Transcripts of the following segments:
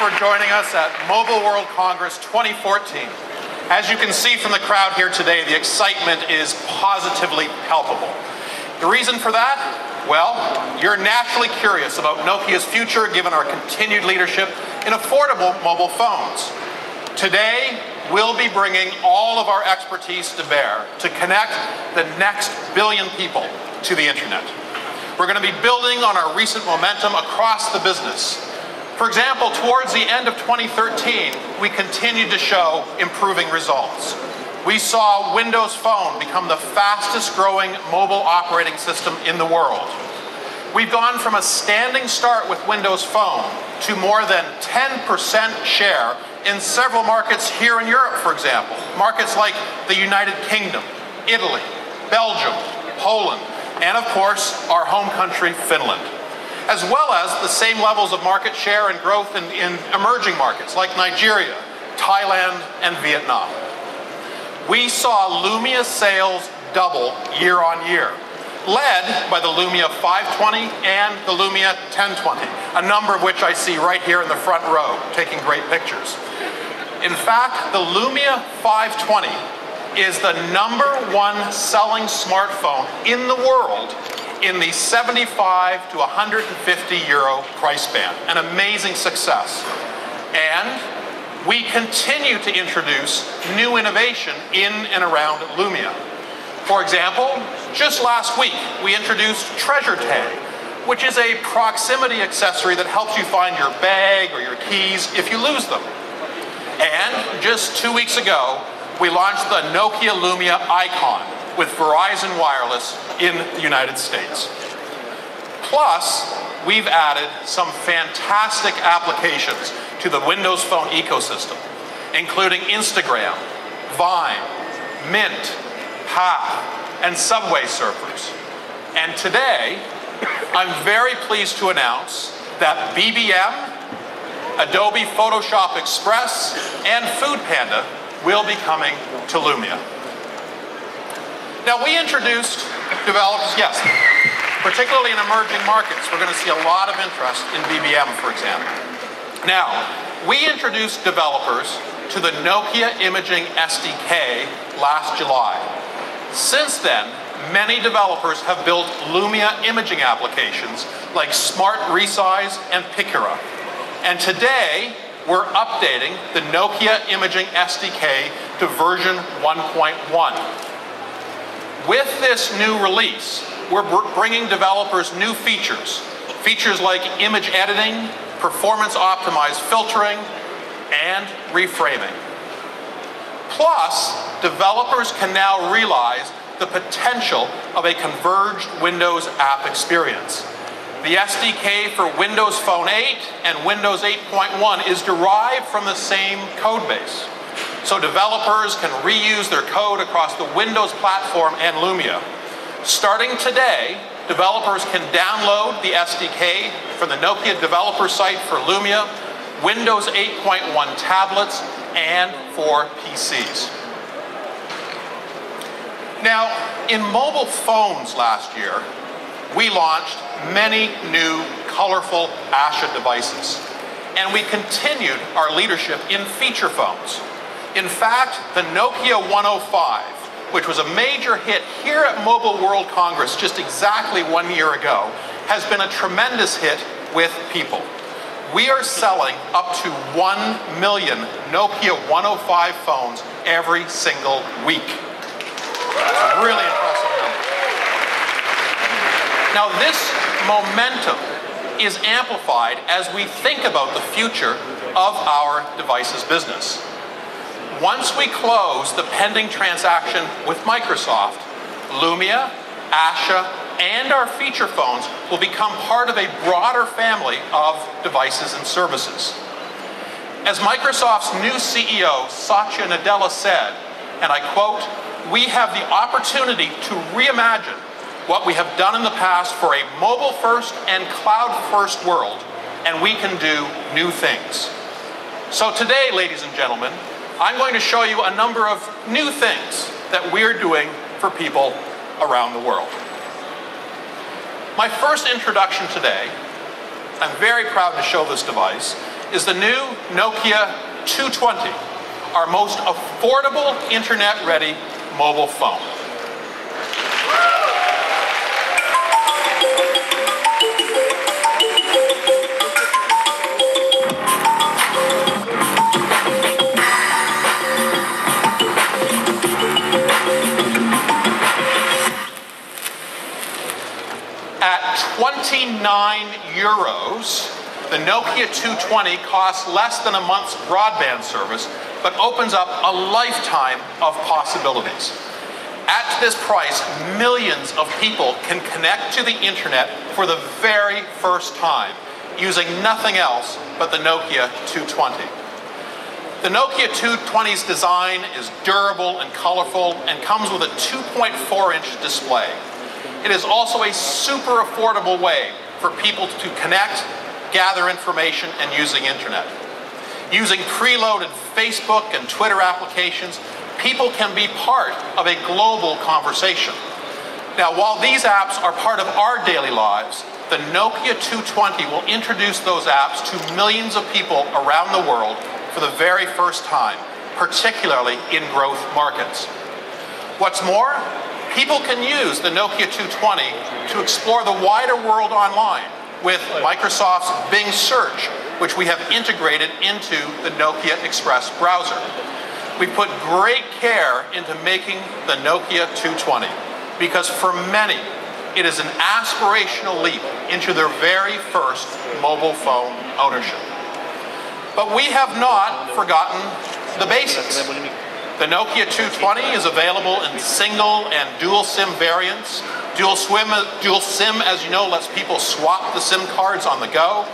for joining us at Mobile World Congress 2014. As you can see from the crowd here today, the excitement is positively palpable. The reason for that? Well, you're naturally curious about Nokia's future given our continued leadership in affordable mobile phones. Today, we'll be bringing all of our expertise to bear to connect the next billion people to the internet. We're going to be building on our recent momentum across the business. For example, towards the end of 2013, we continued to show improving results. We saw Windows Phone become the fastest growing mobile operating system in the world. We've gone from a standing start with Windows Phone to more than 10% share in several markets here in Europe, for example. Markets like the United Kingdom, Italy, Belgium, Poland, and of course, our home country, Finland. As well as the same levels of market share and growth in emerging markets like Nigeria, Thailand, and Vietnam. We saw Lumia sales double year on year, led by the Lumia 520 and the Lumia 1020, a number of which I see right here in the front row, taking great pictures. In fact, the Lumia 520 is the #1 selling smartphone in the world in the 75 to 150 euro price band, an amazing success. And we continue to introduce new innovation in and around Lumia. For example, just last week, we introduced Treasure Tag, which is a proximity accessory that helps you find your bag or your keys if you lose them. And just 2 weeks ago, we launched the Nokia Lumia Icon with Verizon Wireless in the United States. Plus, we've added some fantastic applications to the Windows Phone ecosystem, including Instagram, Vine, Mint, Path, and Subway surfers. And today, I'm very pleased to announce that BBM, Adobe Photoshop Express, and Foodpanda will be coming to Lumia. Now, we introduced developers, yes, particularly in emerging markets. We're going to see a lot of interest in BBM, for example. Now, we introduced developers to the Nokia Imaging SDK last July. Since then, many developers have built Lumia imaging applications like Smart Resize and Picura. And today, we're updating the Nokia Imaging SDK to version 1.1. With this new release, we're bringing developers new features. Features like image editing, performance-optimized filtering, and reframing. Plus, developers can now realize the potential of a converged Windows app experience. The SDK for Windows Phone 8 and Windows 8.1 is derived from the same code base. So developers can reuse their code across the Windows platform and Lumia. Starting today, developers can download the SDK from the Nokia developer site for Lumia, Windows 8.1 tablets, and for PCs. Now, in mobile phones last year, we launched many new colorful Asha devices, and we continued our leadership in feature phones. In fact, the Nokia 105, which was a major hit here at Mobile World Congress just exactly 1 year ago, has been a tremendous hit with people. We are selling up to 1 million Nokia 105 phones every single week. That's a really impressive number. Now, this momentum is amplified as we think about the future of our devices business. Once we close the pending transaction with Microsoft, Lumia, Asha, and our feature phones will become part of a broader family of devices and services. As Microsoft's new CEO, Satya Nadella, said, and I quote, "We have the opportunity to reimagine what we have done in the past for a mobile-first and cloud-first world, and we can do new things." So today, ladies and gentlemen, I'm going to show you a number of new things that we're doing for people around the world. My first introduction today, I'm very proud to show this device, is the new Nokia 220, our most affordable internet-ready mobile phone. At 29 euros, the Nokia 220 costs less than a month's broadband service, but opens up a lifetime of possibilities. At this price, millions of people can connect to the internet for the very first time, using nothing else but the Nokia 220. The Nokia 220's design is durable and colorful and comes with a 2.4-inch display. It is also a super affordable way for people to connect, gather information, and use the internet. Using preloaded Facebook and Twitter applications, people can be part of a global conversation. Now, while these apps are part of our daily lives, the Nokia 220 will introduce those apps to millions of people around the world for the very first time, particularly in growth markets. What's more, people can use the Nokia 220 to explore the wider world online with Microsoft's Bing Search, which we have integrated into the Nokia Express browser. We put great care into making the Nokia 220 because for many, it is an aspirational leap into their very first mobile phone ownership. But we have not forgotten the basics. The Nokia 220 is available in single and dual SIM variants. Dual SIM, as you know, lets people swap the SIM cards on the go.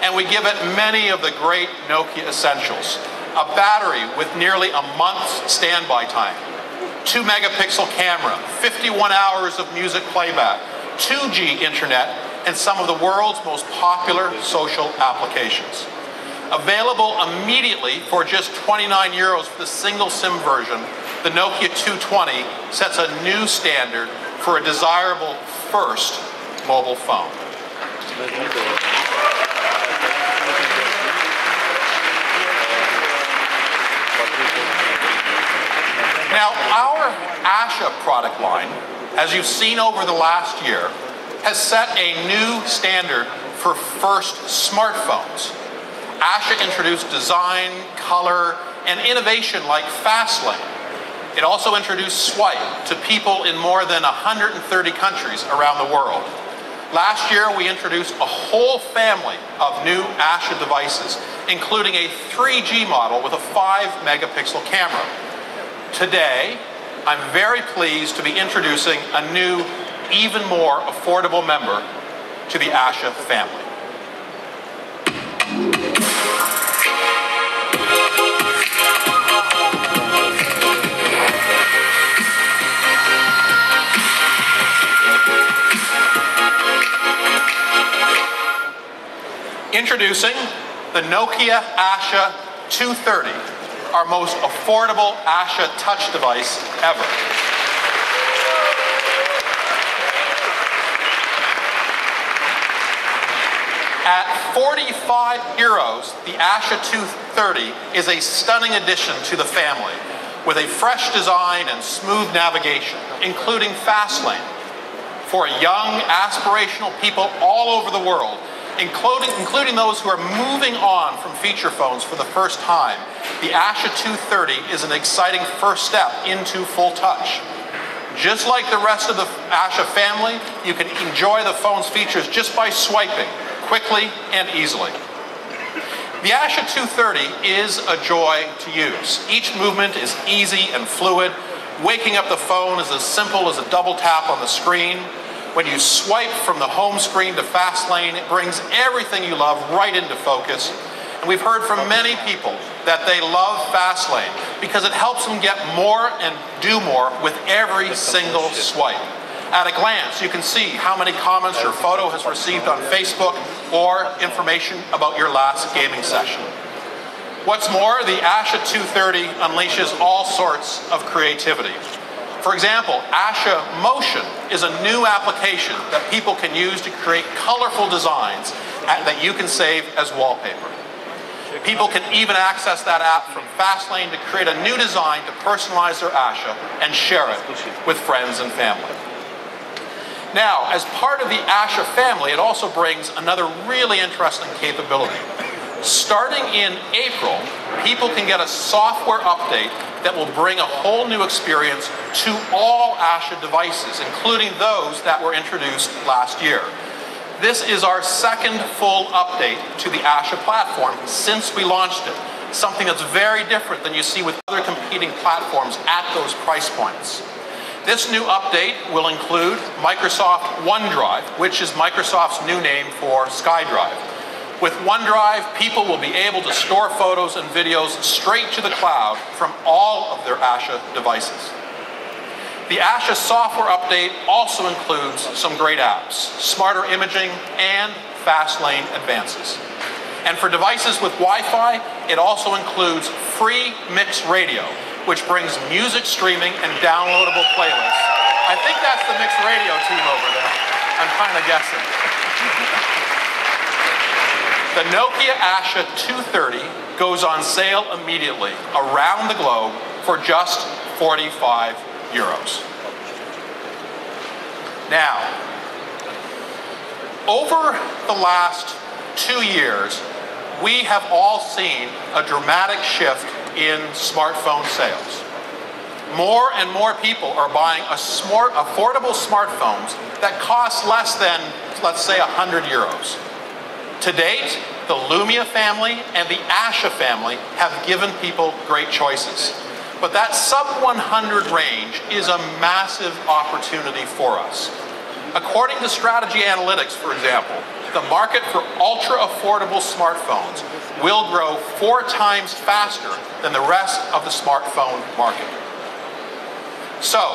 And we give it many of the great Nokia essentials. A battery with nearly a month's standby time, 2-megapixel camera, 51 hours of music playback, 2G internet, and some of the world's most popular social applications. Available immediately for just 29 euros for the single SIM version, the Nokia 220 sets a new standard for a desirable first mobile phone. Now, our Asha product line, as you've seen over the last year, has set a new standard for first smartphones. Asha introduced design, color, and innovation like Fastlane. It also introduced Swipe to people in more than 130 countries around the world. Last year, we introduced a whole family of new Asha devices, including a 3G model with a 5-megapixel camera. Today, I'm very pleased to be introducing a new, even more affordable member to the Asha family. Introducing the Nokia Asha 230, our most affordable Asha touch device ever. At 45 euros, the Asha 230 is a stunning addition to the family, with a fresh design and smooth navigation, including Fastlane. For young, aspirational people all over the world, including those who are moving on from feature phones for the first time, the Asha 230 is an exciting first step into full touch. Just like the rest of the Asha family, you can enjoy the phone's features just by swiping, quickly and easily. The Asha 230 is a joy to use. Each movement is easy and fluid. Waking up the phone is as simple as a double tap on the screen. When you swipe from the home screen to Fastlane, it brings everything you love right into focus. And we've heard from many people that they love Fastlane because it helps them get more and do more with every single swipe. At a glance, you can see how many comments your photo has received on Facebook or information about your last gaming session. What's more, the Asha 230 unleashes all sorts of creativity. For example, Asha Motion is a new application that people can use to create colorful designs that you can save as wallpaper. People can even access that app from Fastlane to create a new design to personalize their Asha and share it with friends and family. Now, as part of the Asha family, it also brings another really interesting capability. Starting in April, people can get a software update that will bring a whole new experience to all Asha devices, including those that were introduced last year. This is our second full update to the Asha platform since we launched it, something that's very different than you see with other competing platforms at those price points. This new update will include Microsoft OneDrive, which is Microsoft's new name for SkyDrive. With OneDrive, people will be able to store photos and videos straight to the cloud from all of their Asha devices. The Asha software update also includes some great apps, smarter imaging, and Fastlane advances. And for devices with Wi-Fi, it also includes free mixed radio, which brings music streaming and downloadable playlists. I think that's the mixed radio team over there. I'm kind of guessing. The Nokia Asha 230 goes on sale immediately around the globe for just 45 euros. Now, over the last 2 years, we have all seen a dramatic shift in smartphone sales. More and more people are buying affordable smartphones that cost less than, let's say, 100 euros. To date, the Lumia family and the Asha family have given people great choices. But that sub-100 range is a massive opportunity for us. According to Strategy Analytics, for example, the market for ultra-affordable smartphones will grow 4 times faster than the rest of the smartphone market. So,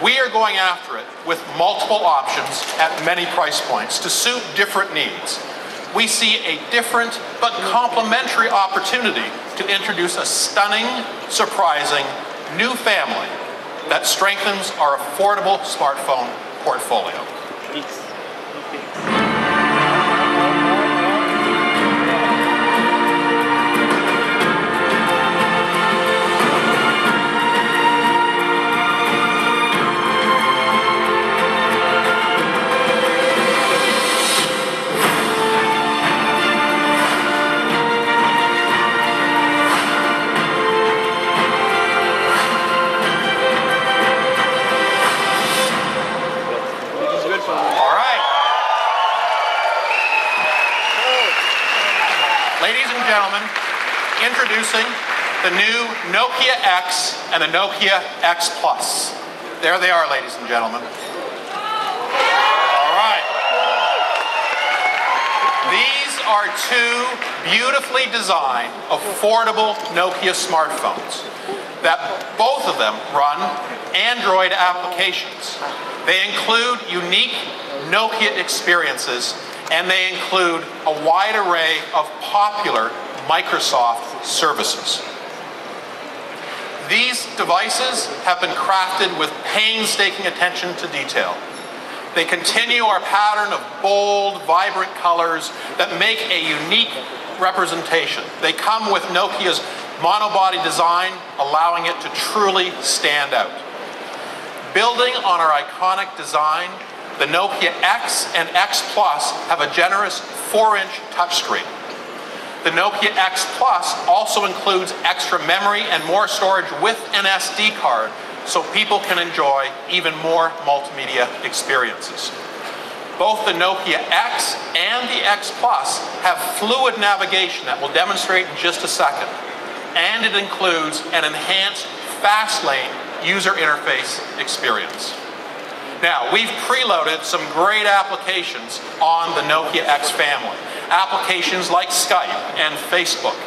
we are going after it with multiple options at many price points to suit different needs. We see a different but complementary opportunity to introduce a stunning, surprising new family that strengthens our affordable smartphone portfolio. Gentlemen, introducing the new Nokia X and the Nokia X Plus. There they are, ladies and gentlemen. All right. These are 2 beautifully designed, affordable Nokia smartphones that both of them run Android applications. They include unique Nokia experiences, and they include a wide array of popular Microsoft services. These devices have been crafted with painstaking attention to detail. They continue our pattern of bold, vibrant colors that make a unique representation. They come with Nokia's monobody design, allowing it to truly stand out. Building on our iconic design, the Nokia X and X Plus have a generous 4-inch touchscreen. The Nokia X Plus also includes extra memory and more storage with an SD card, so people can enjoy even more multimedia experiences. Both the Nokia X and the X Plus have fluid navigation that we'll demonstrate in just a second. And it includes an enhanced Fastlane user interface experience. Now, we've preloaded some great applications on the Nokia X family. Applications like Skype and Facebook.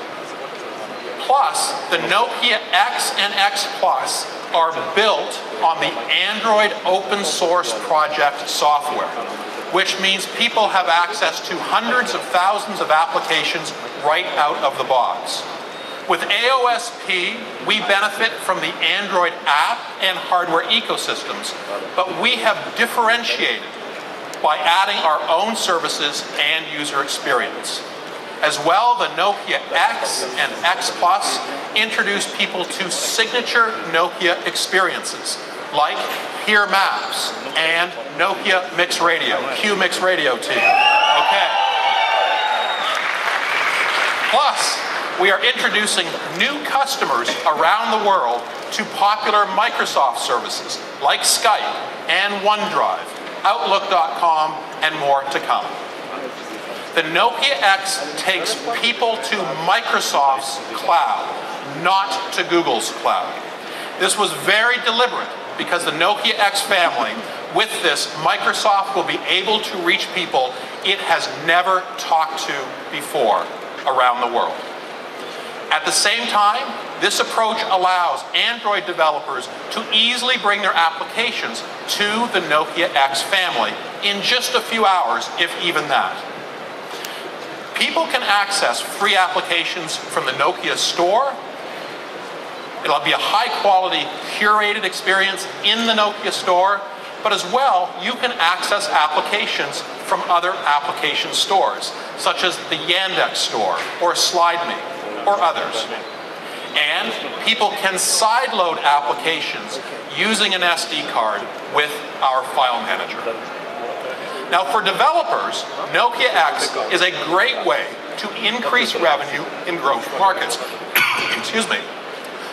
Plus, the Nokia X and X Plus are built on the Android open source project software, which means people have access to hundreds of thousands of applications right out of the box. With AOSP, we benefit from the Android app and hardware ecosystems, but we have differentiated by adding our own services and user experience. As well, the Nokia X and X Plus introduced people to signature Nokia experiences, like Hear Maps and Nokia Mix Radio, Q Mix Radio to you. Okay. Plus, we are introducing new customers around the world to popular Microsoft services like Skype and OneDrive, Outlook.com, and more to come. The Nokia X takes people to Microsoft's cloud, not to Google's cloud. This was very deliberate because the Nokia X family, with this, Microsoft will be able to reach people it has never talked to before around the world. At the same time, this approach allows Android developers to easily bring their applications to the Nokia X family in just a few hours, if even that. People can access free applications from the Nokia store. It'll be a high-quality, curated experience in the Nokia store, but as well, you can access applications from other application stores, such as the Yandex store or SlideMe or others. And people can sideload applications using an SD card with our file manager. Now, for developers, Nokia X is a great way to increase revenue in growth markets. Excuse me.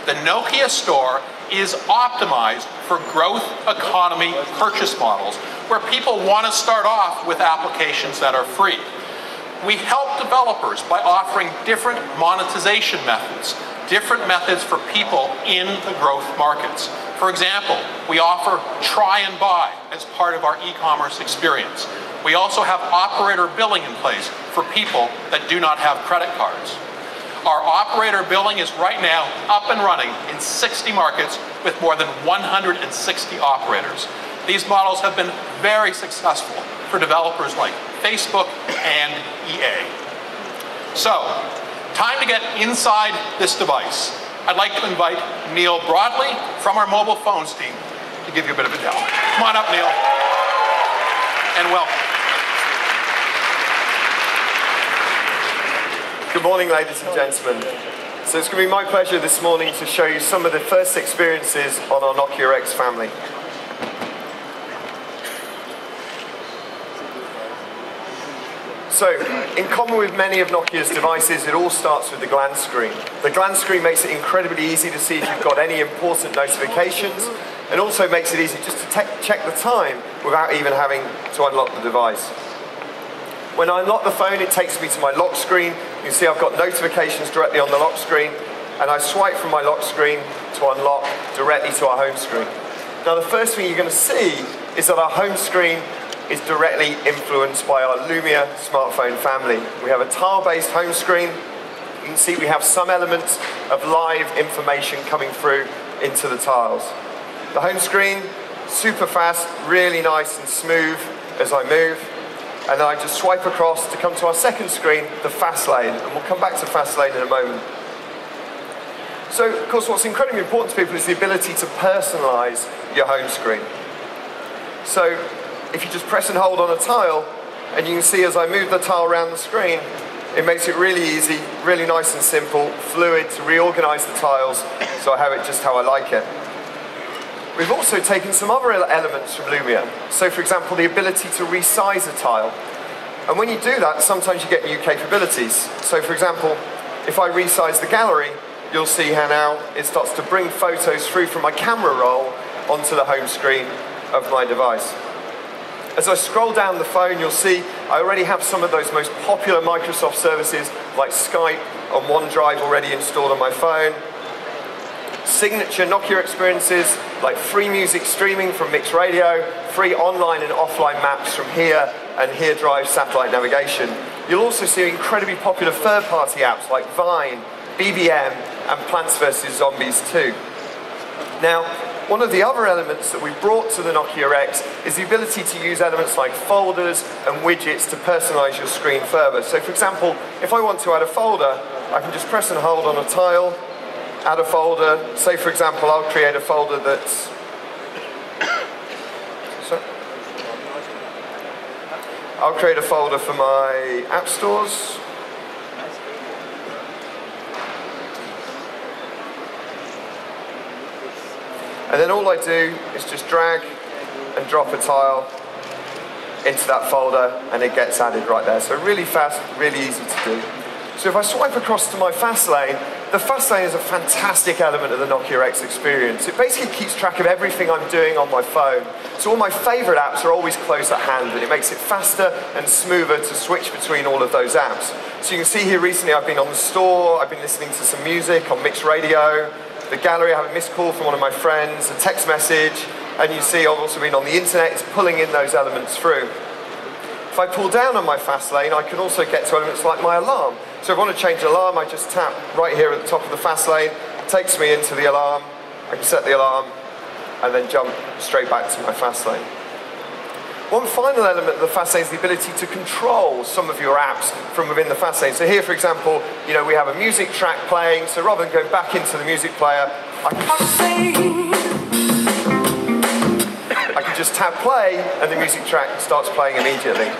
The Nokia store is optimized for growth economy purchase models where people want to start off with applications that are free. We help developers by offering different monetization methods, different methods for people in the growth markets. For example, we offer try and buy as part of our e-commerce experience. We also have operator billing in place for people that do not have credit cards. Our operator billing is right now up and running in 60 markets with more than 160 operators. These models have been very successful for developers like Facebook and EA. So, time to get inside this device. I'd like to invite Neil Broadley from our mobile phones team to give you a bit of a demo. Come on up, Neil, and welcome. Good morning, ladies and gentlemen. So it's going to be my pleasure this morning to show you some of the first experiences on our Nokia X family. So, in common with many of Nokia's devices, it all starts with the glance screen. The glance screen makes it incredibly easy to see if you've got any important notifications, and also makes it easy just to check the time without even having to unlock the device. When I unlock the phone, it takes me to my lock screen. You can see I've got notifications directly on the lock screen, and I swipe from my lock screen to unlock directly to our home screen. Now, the first thing you're going to see is that our home screen is directly influenced by our Lumia smartphone family. We have a tile-based home screen. You can see we have some elements of live information coming through into the tiles. The home screen, super fast, really nice and smooth as I move. And then I just swipe across to come to our second screen, the fast lane. And we'll come back to fast lane in a moment. So, of course, what's incredibly important to people is the ability to personalize your home screen. So, if you just press and hold on a tile, and you can see as I move the tile around the screen, it makes it really easy, really nice and simple, fluid to reorganize the tiles so I have it just how I like it. We've also taken some other elements from Lumia. So for example, the ability to resize a tile. And when you do that, sometimes you get new capabilities. So for example, if I resize the gallery, you'll see how now it starts to bring photos through from my camera roll onto the home screen of my device. As I scroll down the phone, you'll see I already have some of those most popular Microsoft services like Skype and OneDrive already installed on my phone. Signature Nokia experiences like free music streaming from Mix Radio, free online and offline maps from Here, and Here Drive satellite navigation. You'll also see incredibly popular third-party apps like Vine, BBM, and Plants vs. Zombies 2. Now, one of the other elements that we brought to the Nokia X is the ability to use elements like folders and widgets to personalize your screen further. So for example, if I want to add a folder, I can just press and hold on a tile, add a folder. Say for example, I'll create a folder that's... I'll create a folder for my app stores. And then all I do is just drag and drop a tile into that folder, and it gets added right there. So really fast, really easy to do. So if I swipe across to my fast lane, the fast lane is a fantastic element of the Nokia X experience. It basically keeps track of everything I'm doing on my phone. So all my favorite apps are always close at hand, and it makes it faster and smoother to switch between all of those apps. So you can see here recently I've been on the store, I've been listening to some music on mixed radio, the gallery, I have a missed call from one of my friends, a text message, and you see I've also been on the internet, it's pulling in those elements through. If I pull down on my fast lane, I can also get to elements like my alarm. So if I want to change alarm, I just tap right here at the top of the fast lane, it takes me into the alarm, I can set the alarm, and then jump straight back to my fast lane. One final element of the fast lane is the ability to control some of your apps from within the fast lane. So here, for example, you know, we have a music track playing, so rather than going back into the music player, I can just tap play, and the music track starts playing immediately.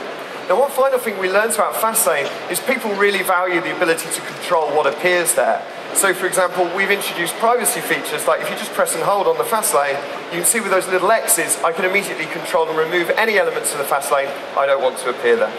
Now, one final thing we learned about Fastlane is people really value the ability to control what appears there. So, for example, we've introduced privacy features, like if you just press and hold on the fast lane, you can see with those little X's, I can immediately control and remove any elements of the fast lane I don't want to appear there.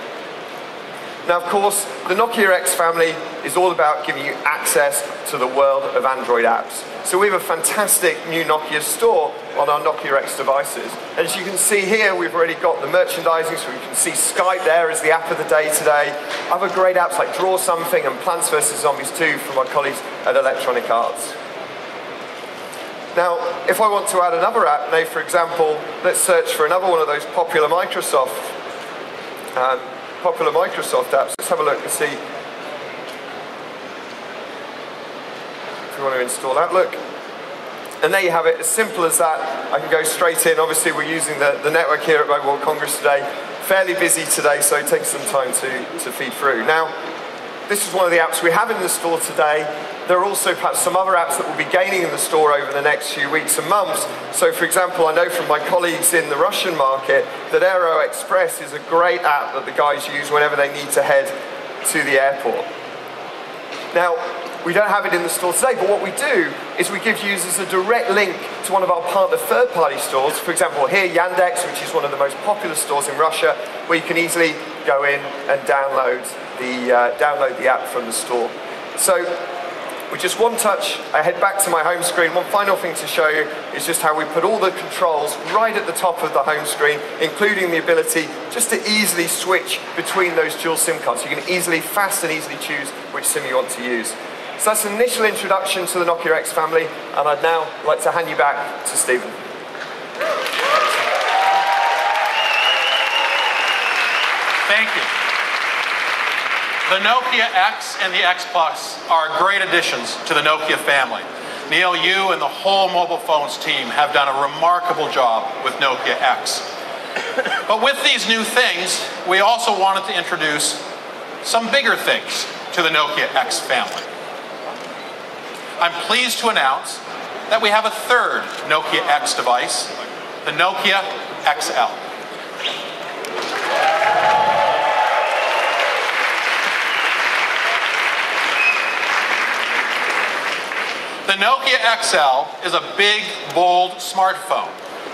Now, of course, the Nokia X family is all about giving you access to the world of Android apps. So we have a fantastic new Nokia store on our Nokia X devices. And as you can see here, we've already got the merchandising, so we can see Skype there as the app of the day today. Other great apps like Draw Something and Plants vs. Zombies 2 from our colleagues at Electronic Arts. Now, if I want to add another app, now for example, let's search for another one of those popular Microsoft apps. Let's have a look and see if we want to install Outlook. And there you have it, as simple as that. I can go straight in. Obviously, we're using the network here at Mobile World Congress today. Fairly busy today, so it takes some time to feed through. Now, this is one of the apps we have in the store today. There are also perhaps some other apps that will be gaining in the store over the next few weeks and months. So, for example, I know from my colleagues in the Russian market that Aero Express is a great app that the guys use whenever they need to head to the airport. Now, we don't have it in the store today, but what we do is we give users a direct link to one of our partner third-party stores. For example, here, Yandex, which is one of the most popular stores in Russia, where you can easily go in and download the app from the store. So, with just one touch, I head back to my home screen. One final thing to show you is just how we put all the controls right at the top of the home screen, including the ability just to easily switch between those dual SIM cards. You can fast and easily choose which SIM you want to use. So that's an initial introduction to the Nokia X family, and I'd now like to hand you back to Stephen. Thank you. The Nokia X and the X Plus are great additions to the Nokia family. Neil, you and the whole mobile phones team have done a remarkable job with Nokia X. But with these new things, we also wanted to introduce some bigger things to the Nokia X family. I'm pleased to announce that we have a third Nokia X device, the Nokia XL. The Nokia XL is a big, bold smartphone.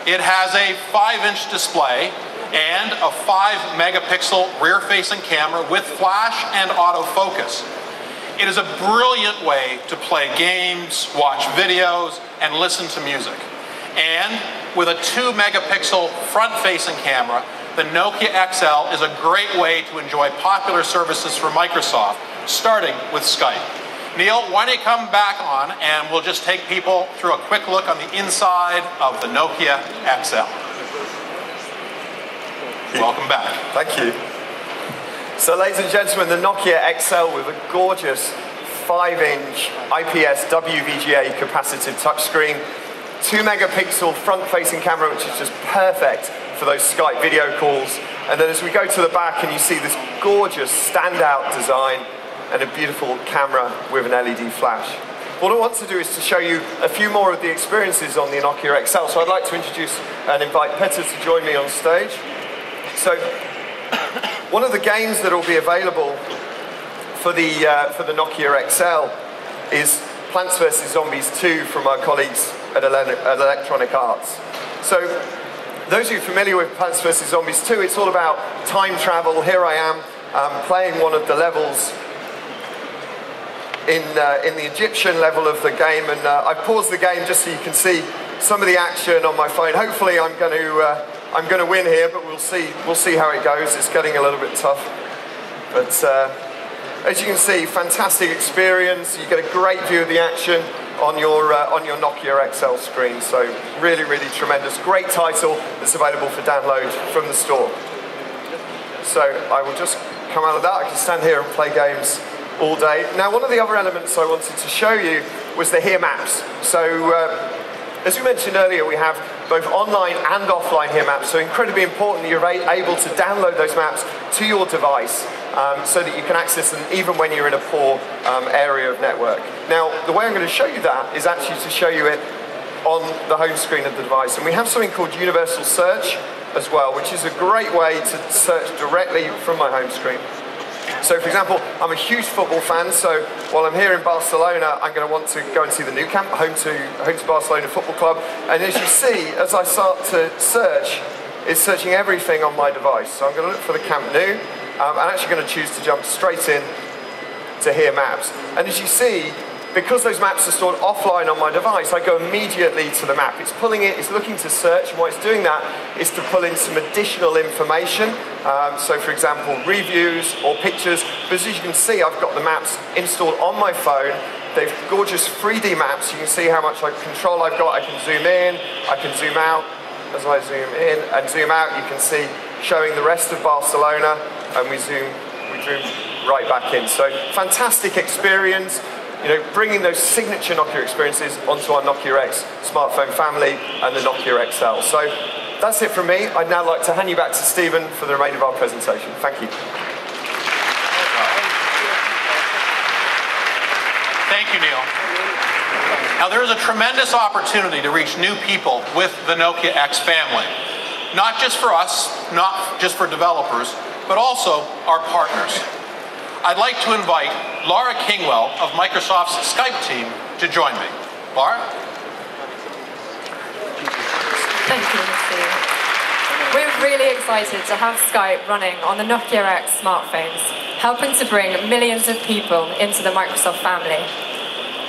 It has a 5-inch display and a 5-megapixel rear-facing camera with flash and autofocus. It is a brilliant way to play games, watch videos, and listen to music. And with a 2-megapixel front-facing camera, the Nokia XL is a great way to enjoy popular services from Microsoft, starting with Skype. Neil, why don't you come back on and we'll just take people through a quick look on the inside of the Nokia XL. Welcome back. Thank you. So, ladies and gentlemen, the Nokia XL with a gorgeous 5-inch IPS WVGA capacitive touchscreen, 2-megapixel front-facing camera, which is just perfect for those Skype video calls. And then as we go to the back and you see this gorgeous standout design and a beautiful camera with an LED flash. What I want to do is to show you a few more of the experiences on the Nokia XL. So I'd like to introduce and invite Petter to join me on stage. So, one of the games that will be available for the Nokia XL is Plants vs. Zombies 2 from our colleagues at Electronic Arts. So, those of you familiar with Plants vs. Zombies 2, it's all about time travel. Here I am playing one of the levels in the Egyptian level of the game, and I've paused the game just so you can see some of the action on my phone. Hopefully I'm going to win here, but we'll see how it goes. It's getting a little bit tough, but as you can see, fantastic experience. You get a great view of the action on your Nokia XL screen. So really, really tremendous. Great title that's available for download from the store. So I will just come out of that. I can stand here and play games all day. Now, one of the other elements I wanted to show you was the Here Maps. So as we mentioned earlier, we have both online and offline Here Maps, so incredibly important that you're able to download those maps to your device so that you can access them even when you're in a poor area of network. Now, the way I'm going to show you that is actually to show you it on the home screen of the device. And we have something called Universal Search as well, which is a great way to search directly from my home screen. So, for example, I'm a huge football fan, so while I'm here in Barcelona, I'm going to want to go and see the Nou Camp, home to Barcelona Football Club. And as you see, as I start to search, it's searching everything on my device. So I'm going to look for the Camp Nou. I'm actually going to choose to jump straight in to Here Maps. And as you see, because those maps are stored offline on my device, I go immediately to the map. It's pulling it, it's looking to search, and why it's doing that is to pull in some additional information. So for example, reviews or pictures. But as you can see, I've got the maps installed on my phone. They've gorgeous 3D maps. You can see how much control I've got. I can zoom in, I can zoom out. As I zoom in and zoom out, you can see showing the rest of Barcelona, and we zoom right back in. So fantastic experience. You know, bringing those signature Nokia experiences onto our Nokia X smartphone family and the Nokia XL. So that's it from me. I'd now like to hand you back to Stephen for the remainder of our presentation. Thank you. Thank you, Neil. Now, there is a tremendous opportunity to reach new people with the Nokia X family. Not just for us, not just for developers, but also our partners. I'd like to invite Laura Kingwell of Microsoft's Skype team to join me. Laura? Thank you, Steve. We're really excited to have Skype running on the Nokia X smartphones, helping to bring millions of people into the Microsoft family.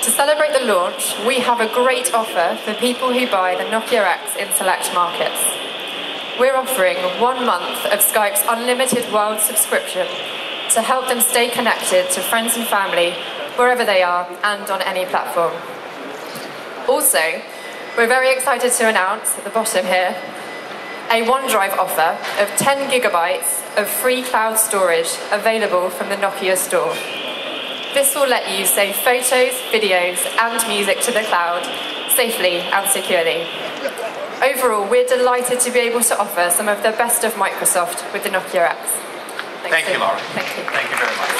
To celebrate the launch, we have a great offer for people who buy the Nokia X in select markets. We're offering 1 month of Skype's unlimited world subscription to help them stay connected to friends and family wherever they are and on any platform. Also, we're very excited to announce at the bottom here a OneDrive offer of 10 gigabytes of free cloud storage available from the Nokia store. This will let you save photos, videos and music to the cloud safely and securely. Overall, we're delighted to be able to offer some of the best of Microsoft with the Nokia X. Thank you, Laura. Thank you. Thank you very much.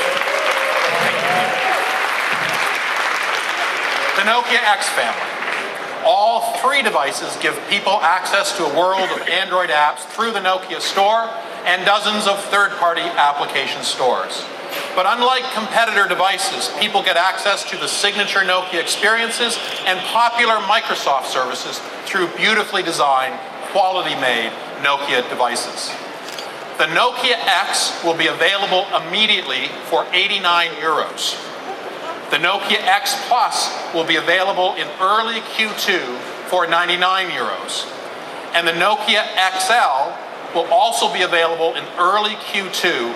The Nokia X family. All 3 devices give people access to a world of Android apps through the Nokia store and dozens of third-party application stores. But unlike competitor devices, people get access to the signature Nokia experiences and popular Microsoft services through beautifully designed, quality-made Nokia devices. The Nokia X will be available immediately for 89 euros. The Nokia X Plus will be available in early Q2 for 99 euros. And the Nokia XL will also be available in early Q2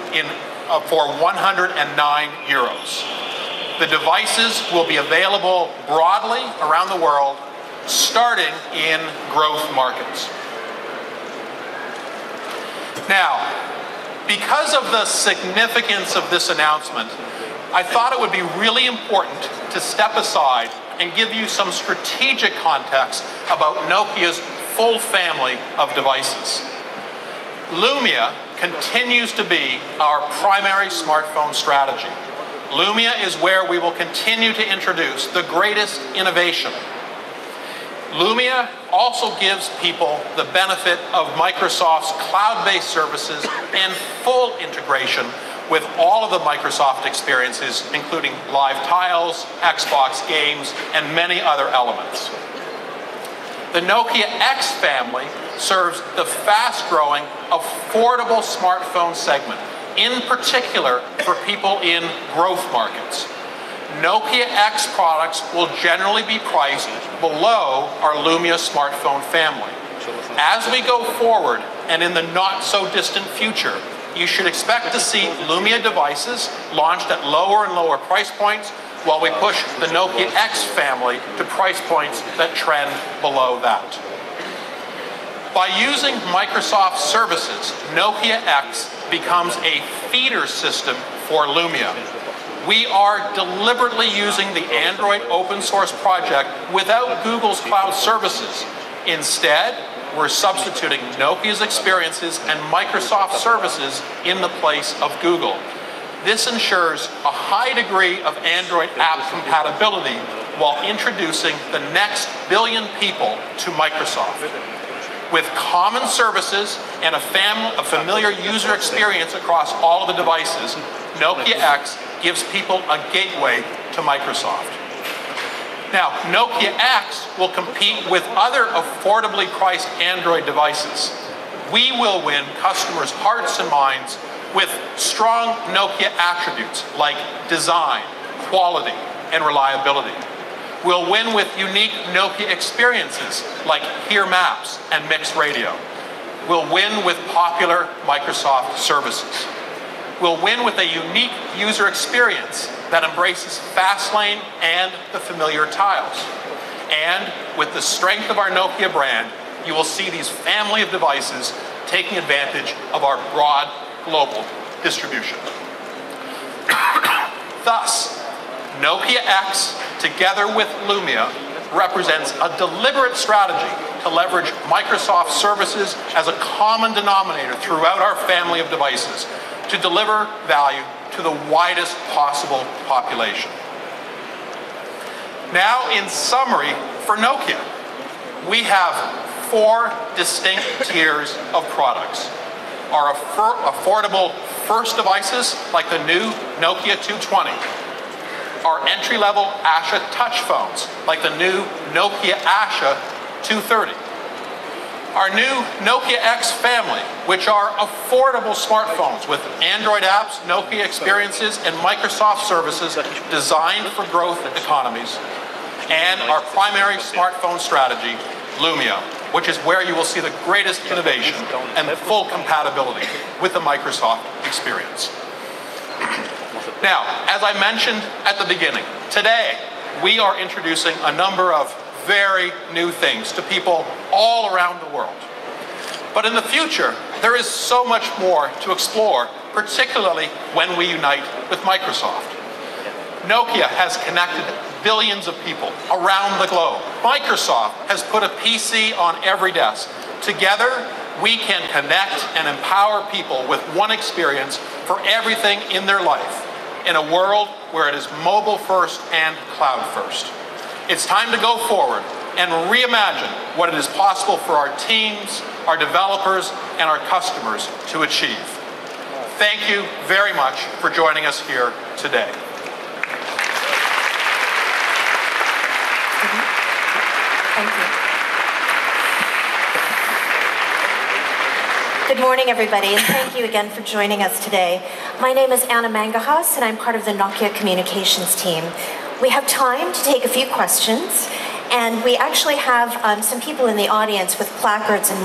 for 109 euros. The devices will be available broadly around the world, starting in growth markets. Now, because of the significance of this announcement, I thought it would be really important to step aside and give you some strategic context about Nokia's full family of devices. Lumia continues to be our primary smartphone strategy. Lumia is where we will continue to introduce the greatest innovation. Lumia also gives people the benefit of Microsoft's cloud-based services and full integration with all of the Microsoft experiences, including live tiles, Xbox games, and many other elements. The Nokia X family serves the fast-growing, affordable smartphone segment, in particular for people in growth markets. Nokia X products will generally be priced below our Lumia smartphone family. As we go forward, and in the not-so-distant future, you should expect to see Lumia devices launched at lower and lower price points, while we push the Nokia X family to price points that trend below that. By using Microsoft services, Nokia X becomes a feeder system for Lumia. We are deliberately using the Android open source project without Google's cloud services. Instead, we're substituting Nokia's experiences and Microsoft services in the place of Google. This ensures a high degree of Android app compatibility while introducing the next billion people to Microsoft. With common services and a familiar user experience across all of the devices, Nokia X gives people a gateway to Microsoft. Now, Nokia X will compete with other affordably priced Android devices. We will win customers' hearts and minds with strong Nokia attributes like design, quality, and reliability. We'll win with unique Nokia experiences like Hear Maps and Mix Radio. We'll win with popular Microsoft services. We'll win with a unique user experience that embraces Fastlane and the familiar tiles. And with the strength of our Nokia brand, you will see these family of devices taking advantage of our broad global distribution. Thus, Nokia X, together with Lumia, represents a deliberate strategy to leverage Microsoft services as a common denominator throughout our family of devices to deliver value to the widest possible population. Now, in summary, for Nokia, we have 4 distinct tiers of products. Our affordable first devices, like the new Nokia 220. Our entry-level Asha touch phones, like the new Nokia Asha 230. Our new Nokia X family, which are affordable smartphones with Android apps, Nokia experiences, and Microsoft services designed for growth economies. And our primary smartphone strategy, Lumia, which is where you will see the greatest innovation and full compatibility with the Microsoft experience. Now, as I mentioned at the beginning, today we are introducing a number of very new things to people all around the world. But in the future, there is so much more to explore, particularly when we unite with Microsoft. Nokia has connected billions of people around the globe. Microsoft has put a PC on every desk. Together, we can connect and empower people with one experience for everything in their life, in a world where it is mobile first and cloud first. It's time to go forward and reimagine what it is possible for our teams, our developers, and our customers to achieve. Thank you very much for joining us here today. Thank you. Good morning, everybody, and thank you again for joining us today. My name is Anna Mangahaus, and I'm part of the Nokia communications team. We have time to take a few questions, and we actually have some people in the audience with placards and